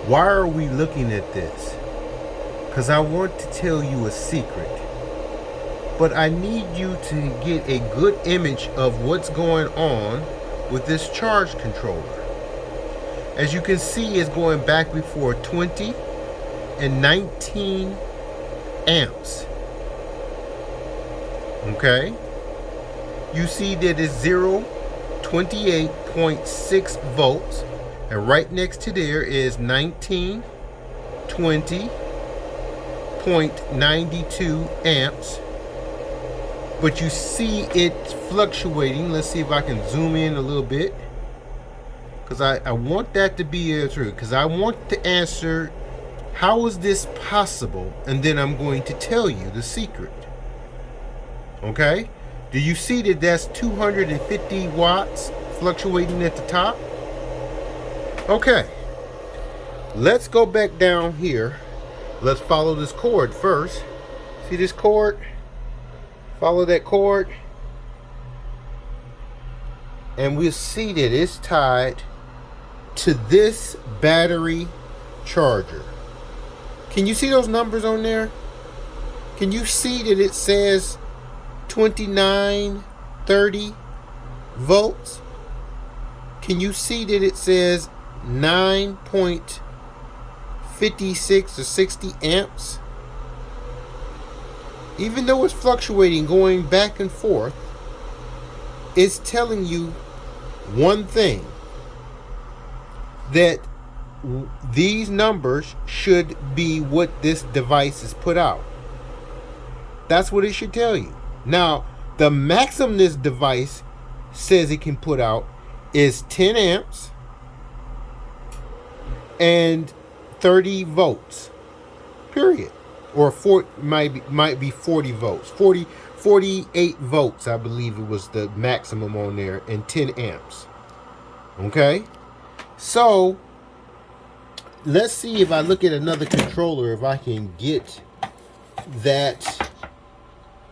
Why are we looking at this? Because I want to tell you a secret. But I need you to get a good image of what's going on with this charge controller. As you can see, it's going back before 20 and 19 amps. Okay? You see that it's 28.6 volts. And right next to there is 19, 20.92 amps. But you see it fluctuating. Let's see if I can zoom in a little bit. Because I want that to be true. Because I want to answer, how is this possible? And then I'm going to tell you the secret. Okay? Do you see that that's 250 watts fluctuating at the top? Okay. Let's go back down here. Let's follow this cord first. See this cord? Follow that cord. And we'll see that it's tied to this battery charger. Can you see those numbers on there? Can you see that it says 2930 volts? Can you see that it says 9.56 or 60 amps? Even though it's fluctuating, going back and forth, it's telling you one thing, that these numbers should be what this device is put out. That's what it should tell you. Now, the maximum this device says it can put out is 10 amps and 30 volts, period. Or might be 40 volts. 48 volts, I believe it was the maximum on there, and 10 amps. Okay? So, let's see if I look at another controller, if I can get that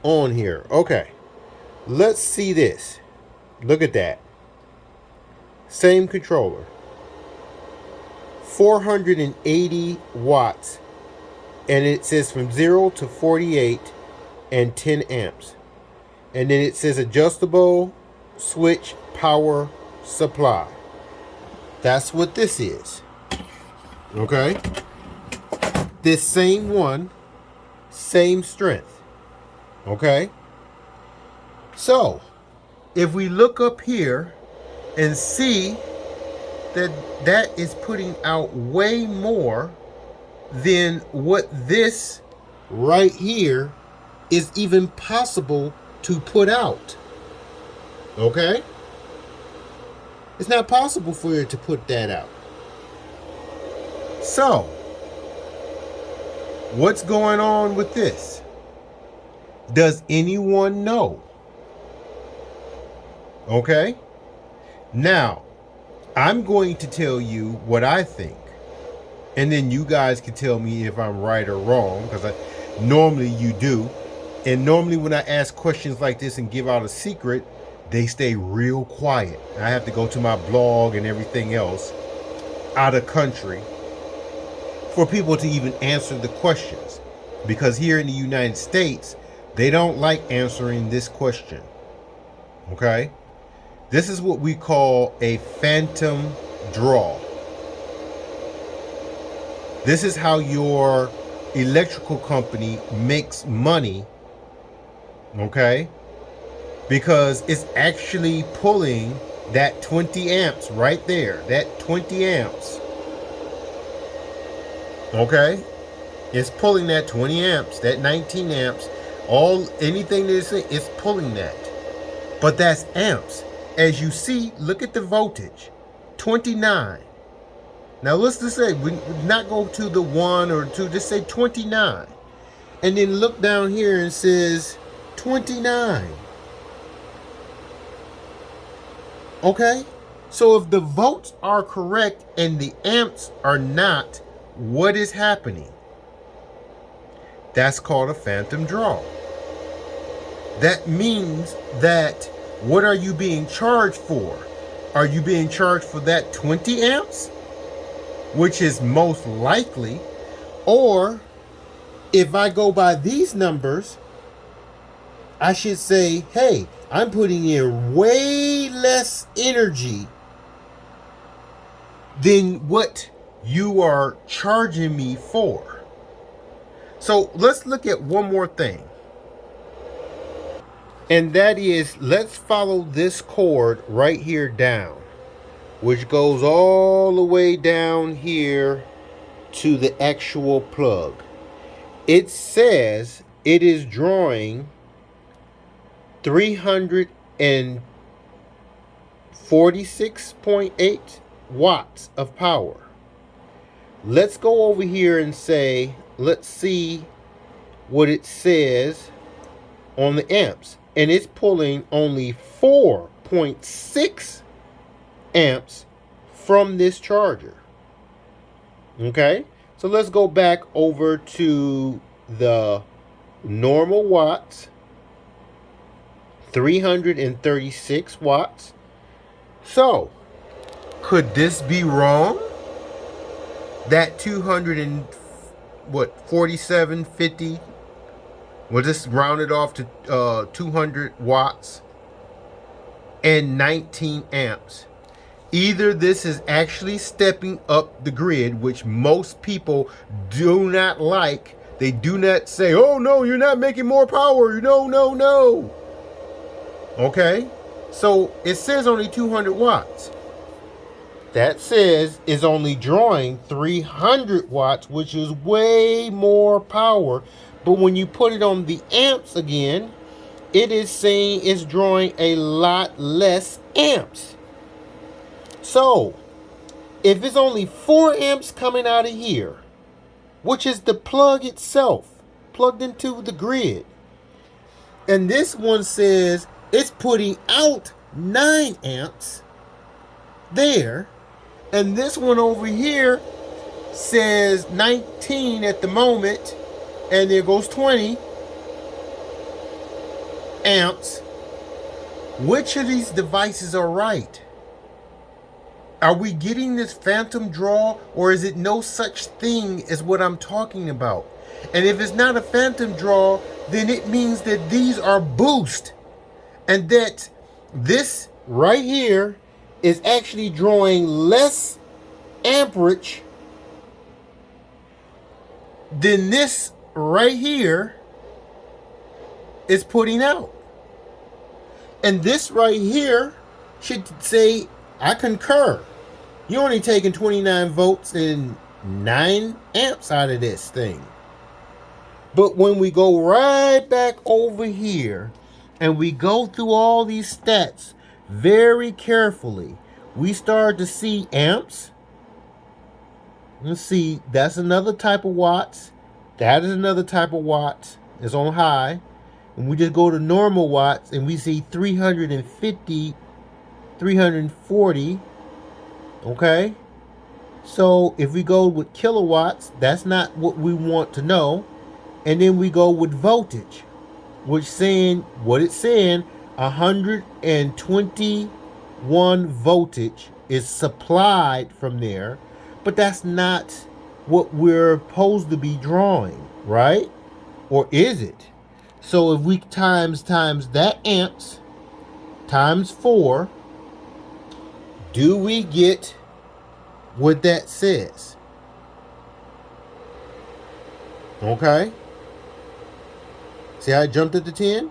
on here. Okay. Let's see this. Look at that. Same controller. 480 watts. And it says from 0 to 48 and 10 amps. And then it says adjustable switch power supply. That's what this is. Okay? This same one, same strength. Okay? So, if we look up here and see that that is putting out way more than what this right here is even possible to put out. Okay? It's not possible for it to put that out. So, what's going on with this? Does anyone know? Okay? Now, I'm going to tell you what I think. And then you guys can tell me if I'm right or wrong, because normally you do. And normally when I ask questions like this and give out a secret, they stay real quiet. I have to go to my blog and everything else out of country for people to even answer the questions. Because here in the United States, they don't like answering this question. Okay? This is what we call a phantom draw. This is how your electrical company makes money, okay? Because it's actually pulling that 20 amps right there, that 20 amps, okay? It's pulling that 20 amps, that 19 amps, anything that it's pulling that. But that's amps. As you see, look at the voltage, 29. Now let's just say, we not go to the 1 or 2, just say 29. And then look down here and says 29. Okay? So if the volts are correct and the amps are not, what is happening? That's called a phantom draw. That means that, what are you being charged for? Are you being charged for that 20 amps? which is most likely. Or if I go by these numbers, I should say, hey, I'm putting in way less energy than what you are charging me for. So let's look at one more thing. And that is, let's follow this cord right here down, which goes all the way down here to the actual plug. It says it is drawing 346.8 watts of power. Let's go over here and say, let's see what it says on the amps. And it's pulling only 4.6 amps from this charger. Okay, so let's go back over to the normal watts, 336 watts. So, could this be wrong? That 4750, we'll just round it off to 200 watts and 19 amps. Either this is actually stepping up the grid, which most people do not like. They do not say, oh no, you're not making more power. No. Okay, so it says only 200 watts. That says is only drawing 300 watts, which is way more power. But when you put it on the amps again, it is saying it's drawing a lot less amps. So, if it's only 4 amps coming out of here, which is the plug itself, plugged into the grid, and this one says it's putting out 9 amps there, and this one over here says 19 at the moment, and there goes 20 amps. Which of these devices are right? Are we getting this phantom draw, or is it no such thing as what I'm talking about? And if it's not a phantom draw, then it means that these are boost, and that this right here is actually drawing less amperage than this right here is putting out. And this right here should say, I concur. You're only taking 29 volts and 9 amps out of this thing. But when we go right back over here and we go through all these stats very carefully, we start to see amps. Let's see, that's another type of watts. That is another type of watts. It's on high. And we just go to normal watts and we see 350, 340. Okay? So if we go with kilowatts, that's not what we want to know. And then we go with voltage, which saying what it's saying, 121 voltage is supplied from there, but that's not what we're supposed to be drawing, right? Or is it? So if we times that amps times 4, do we get what that says? Okay. See how I jumped at the 10?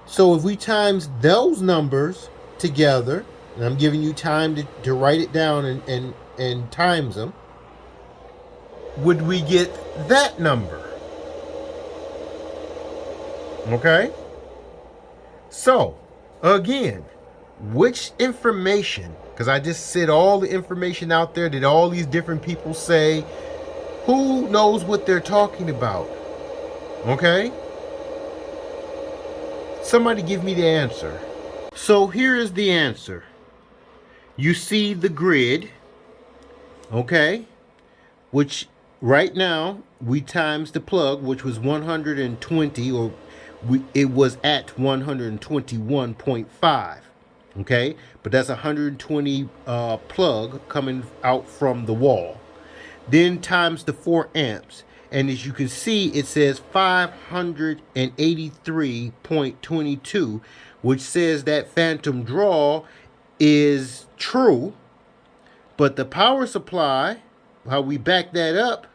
So if we times those numbers together, and I'm giving you time to write it down and times them, would we get that number? Okay? So, again, which information, because I just said all the information out there that all these different people say, who knows what they're talking about? Okay? Somebody give me the answer. So here is the answer. You see the grid, okay? Which right now we times the plug, which was 120, or it was at 121.5. Okay, but that's 120 plug coming out from the wall. Then times the 4 amps. And as you can see, it says 583.22, which says that phantom draw is true. But the power supply, how we back that up,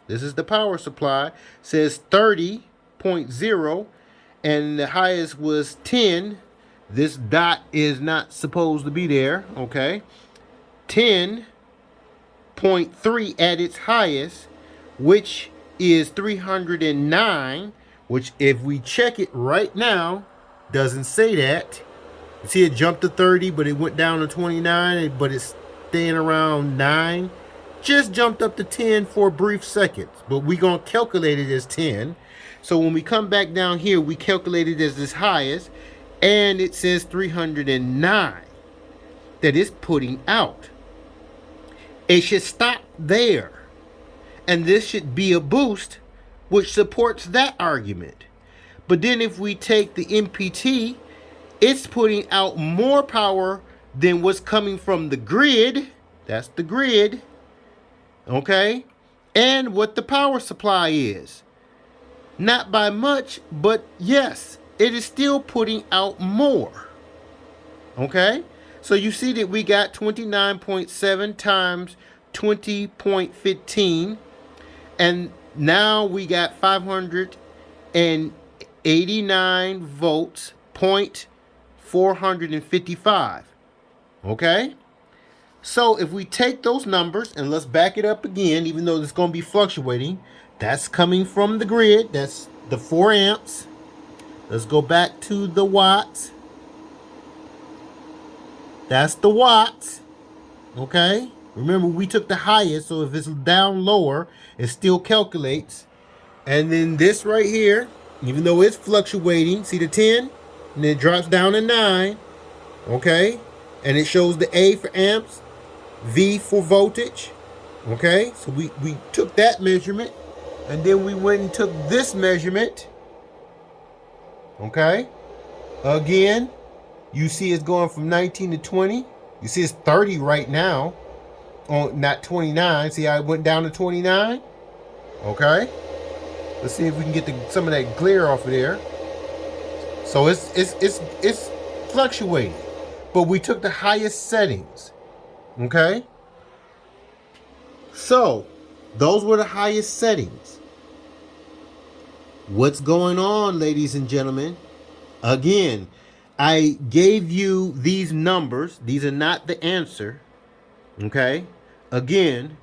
this is the power supply, says 30.0, and the highest was 10. This dot is not supposed to be there, okay? 10.3 at its highest, which is 309, which if we check it right now, doesn't say that. You see it jumped to 30, but it went down to 29, but it's staying around 9. Just jumped up to 10 for a brief second, but we're going to calculate it as 10. So when we come back down here, we calculate it as its highest, and it says 309 that it's putting out. It should stop there. And this should be a boost, which supports that argument. But then if we take the MPT, it's putting out more power than what's coming from the grid. That's the grid. Okay? And what the power supply is. Not by much, but yes, it is still putting out more. Okay? So you see that we got 29.7 times 20.15. And now we got 589 volts, 0.455. Okay? So if we take those numbers, and let's back it up again, even though it's going to be fluctuating, that's coming from the grid. That's the 4 amps. Let's go back to the watts. That's the watts. Okay? Remember, we took the highest, so if it's down lower, it still calculates. And then this right here, even though it's fluctuating, see the 10? And then it drops down to 9. Okay? And it shows the A for amps, V for voltage. Okay? So we took that measurement. And then we went and took this measurement. Okay? Again, you see it's going from 19 to 20. You see it's 30 right now. Oh, not 29. See how it went down to 29? Okay. Let's see if we can get some of that glare off of there. So it's fluctuating. But we took the highest settings. Okay? So, those were the highest settings. What's going on, ladies and gentlemen? Again, I gave you these numbers. These are not the answer. Okay? Again,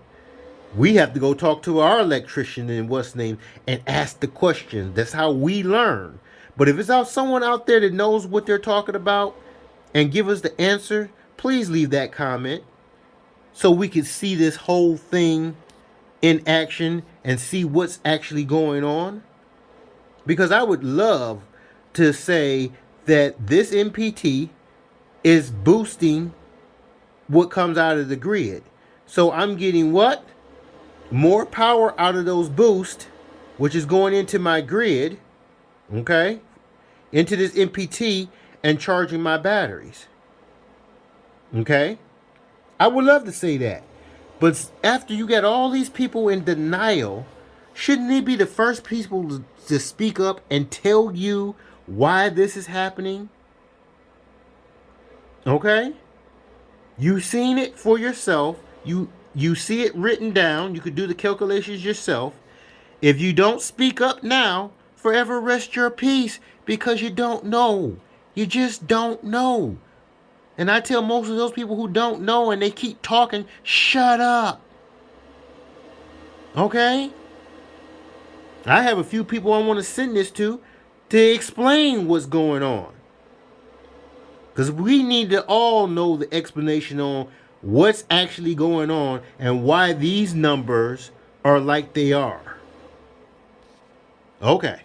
we have to go talk to our electrician and what's name and ask the questions. That's how we learn. But if it's someone out there that knows what they're talking about and give us the answer, please leave that comment so we can see this whole thing in action and see what's actually going on. Because I would love to say that this MPT is boosting what comes out of the grid. So I'm getting what? More power out of those boosts, which is going into my grid, okay? Into this MPT and charging my batteries. Okay? I would love to say that. But after you get all these people in denial, shouldn't they be the first people to speak up and tell you why this is happening? Okay? You've seen it for yourself. You see it written down. You could do the calculations yourself. If you don't speak up now, forever rest your peace because you don't know. You just don't know. And I tell most of those people who don't know and they keep talking, shut up. Okay? I have a few people I want to send this to explain what's going on. Because we need to all know the explanation on what's actually going on and why these numbers are like they are. Okay.